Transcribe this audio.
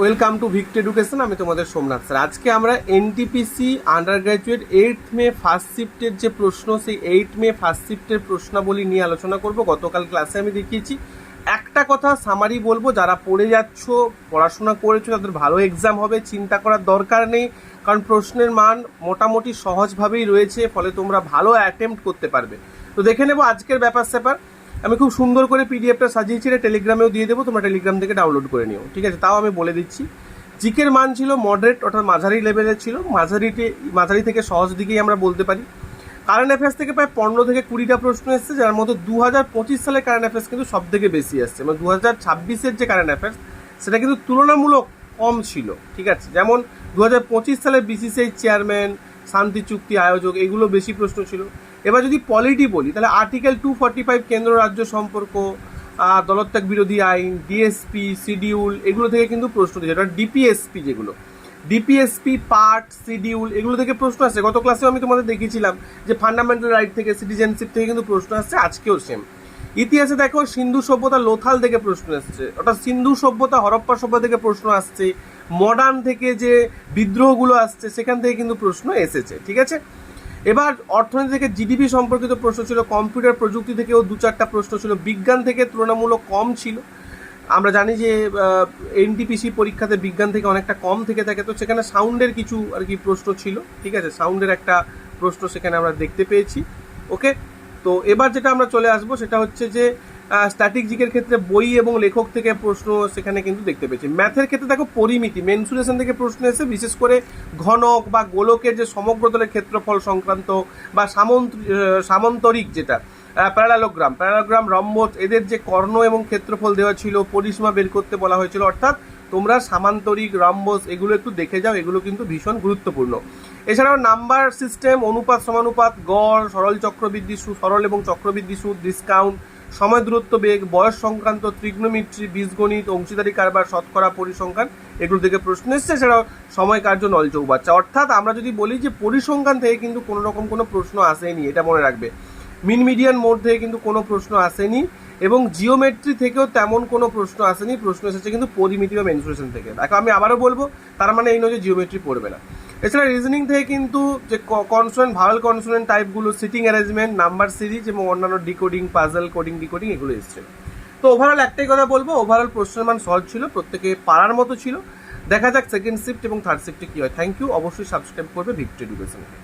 Welcome to ভিক্ট education. আমি তোমাদের Somnath sir. আজকে আমরা এনটিপিসি আন্ডার গ্র্যাজুয়েট 8 মে ফার্স্ট শিফটের যে প্রশ্ন, সেই 8 মে ফার্স্ট শিফটের প্রশ্নাবলী নিয়ে আলোচনা করব। গতকাল ক্লাসে আমি দেখিয়েছি। একটা কথা সামারি বলবো, যারা পড়ে যাচ্ছ, পড়াশোনা করেছো, তাদের ভালো এক্সাম হবে, চিন্তা করার দরকার নেই, কারণ প্রশ্নের মান মোটামুটি সহজভাবেই রয়েছে, ফলে তোমরা ভালো অ্যাটেম্প্ট করতে পারবে। তো দেখে নেবো আজকের ব্যাপার স্যাপার। আমি খুব সুন্দর করে পিডিএফটা সাজিয়েছি, টেলিগ্রামেও দিয়ে দেবো, তোমরা টেলিগ্রাম থেকে ডাউনলোড করে নিও, ঠিক আছে? তাও আমি বলে দিচ্ছি। জিকের মান ছিল মডারেট, অর্থাৎ মাঝারি লেভেলের ছিল। মাঝারি থেকে সহজ দিকেই আমরা বলতে পারি। কারেন্ট অ্যাফেয়ার্স থেকে প্রায় 15 থেকে 20টা প্রশ্ন এসছে, যার মধ্যে 2025 সালের কারেন্ট অ্যাফেয়ার্স কিন্তু সব থেকে বেশি আসছে। মানে 2026-এর যে কারেন্ট অ্যাফেয়ার্স, সেটা কিন্তু তুলনামূলক কম ছিল, ঠিক আছে? যেমন 2025 সালে বিসিসিআই চেয়ারম্যান, শান্তি চুক্তি আয়োজক, এগুলো বেশি প্রশ্ন ছিল। এবার যদি পলিটি বলি, তাহলে আর্টিকেল 245 কেন্দ্র রাজ্য সম্পর্ক, দলত্যাগ বিরোধী আইন, ডিএসপি, শিডিউল, এগুলো থেকে কিন্তু প্রশ্ন দিয়েছে। এটা ডিপিএসপি, যেগুলো ডিপিএসপি পার্ট, শিডিউল, এগুলো থেকে প্রশ্ন আসছে। গত ক্লাসেও আমি তোমাদের দেখিয়েছিলাম যে ফান্ডামেন্টাল রাইট থেকে, সিটিজেনশিপ থেকে কিন্তু প্রশ্ন আসছে, আজকেও সেম। ইতিহাসে দেখো, সিন্ধু সভ্যতা লোথাল থেকে প্রশ্ন আসছে, অর্থাৎ সিন্ধু সভ্যতা হরপ্পা সভ্যতা থেকে প্রশ্ন আসছে। মডার্ন থেকে যে বিদ্রোহগুলো আসছে, সেখান থেকে কিন্তু প্রশ্ন এসেছে, ঠিক আছে? এবার অর্থনীতি থেকে জিডিপি সম্পর্কিত প্রশ্ন ছিল। কম্পিউটার প্রযুক্তি থেকেও 2-4টা প্রশ্ন ছিল। বিজ্ঞান থেকে তুলনামূলক কম ছিল। আমরা জানি যে এনটিপিসি পরীক্ষাতে বিজ্ঞান থেকে অনেকটা কম থেকে থাকে, তো সেখানে সাউন্ডের কিছু আর কি প্রশ্ন ছিল, ঠিক আছে? সাউন্ডের একটা প্রশ্ন সেখানে আমরা দেখতে পেয়েছি। ওকে, তো এবার যেটা আমরা চলে আসবো সেটা হচ্ছে যে স্ট্যাটিক জিকের ক্ষেত্রে বই এবং লেখক থেকে প্রশ্ন সেখানে কিন্তু দেখতে পেয়েছি। ম্যাথের ক্ষেত্রে দেখো, পরিমিতি, মেনসুরেশন থেকে প্রশ্ন এসে, বিশেষ করে ঘনক বা গোলকের যে সমগ্রতলের ক্ষেত্রফল সংক্রান্ত, বা সামান্তরিক যেটা প্যারালোগ্রাম, রম্বস, এদের যে কর্ণ এবং ক্ষেত্রফল দেওয়া ছিল, পরিসীমা বের করতে বলা হয়েছিল। অর্থাৎ তোমরা সামান্তরিক, রম্বস এগুলো একটু দেখে যাও, এগুলো কিন্তু ভীষণ গুরুত্বপূর্ণ। এছাড়াও নাম্বার সিস্টেম, অনুপাত সমানুপাত, গড়, সরল চক্রবৃদ্ধি সুদ, সরল এবং চক্রবৃদ্ধি সুদ, ডিসকাউন্ট, সময় দূরত্ব বেগ, বয়স সংক্রান্ত, ত্রিগ্নোমেট্রি, বীজগণিত, অংশীদারি কারবার, শতকরা, পরিসংখ্যান, এগুলো থেকে প্রশ্ন এসছে। এছাড়াও সময় কার্য, নল চৌবাচ্চা। অর্থাৎ আমরা যদি বলি যে পরিসংখ্যান থেকে কিন্তু কোনো রকম কোনো প্রশ্ন আসেনি, এটা মনে রাখবে। মিন মিডিয়ান মোড থেকে কিন্তু কোনো প্রশ্ন আসেনি, এবং জিওমেট্রি থেকেও তেমন কোনো প্রশ্ন আসেনি। প্রশ্ন এসেছে কিন্তু পরিমিতি বা মেনসুরেশন থেকে। দেখো, আমি আবারও বলবো, তার মানে এই নয় যে জিওমেট্রি পড়বে না। এছাড়া রিজনিং থেকে কিন্তু যে কনসোনেন্ট, ভাওয়েল কনসোনেন্ট টাইপগুলো, সিটিং অ্যারেঞ্জমেন্ট, নাম্বার সিরিজ এবং অন্যান্য ডিকোডিং, পাজল, কোডিং, ডিকোডিং, এগুলো এসছে। তো ওভারঅল একটাই কথা বলবো, ওভারঅল প্রশ্নের মান সহজ ছিল, প্রত্যেকে পারার মতো ছিল। দেখা যাক সেকেন্ড শিফট এবং থার্ড শিফটে কী হয়। Thank you. অবশ্যই সাবস্ক্রাইব করবে ভিক্ট এডুকেশনকে।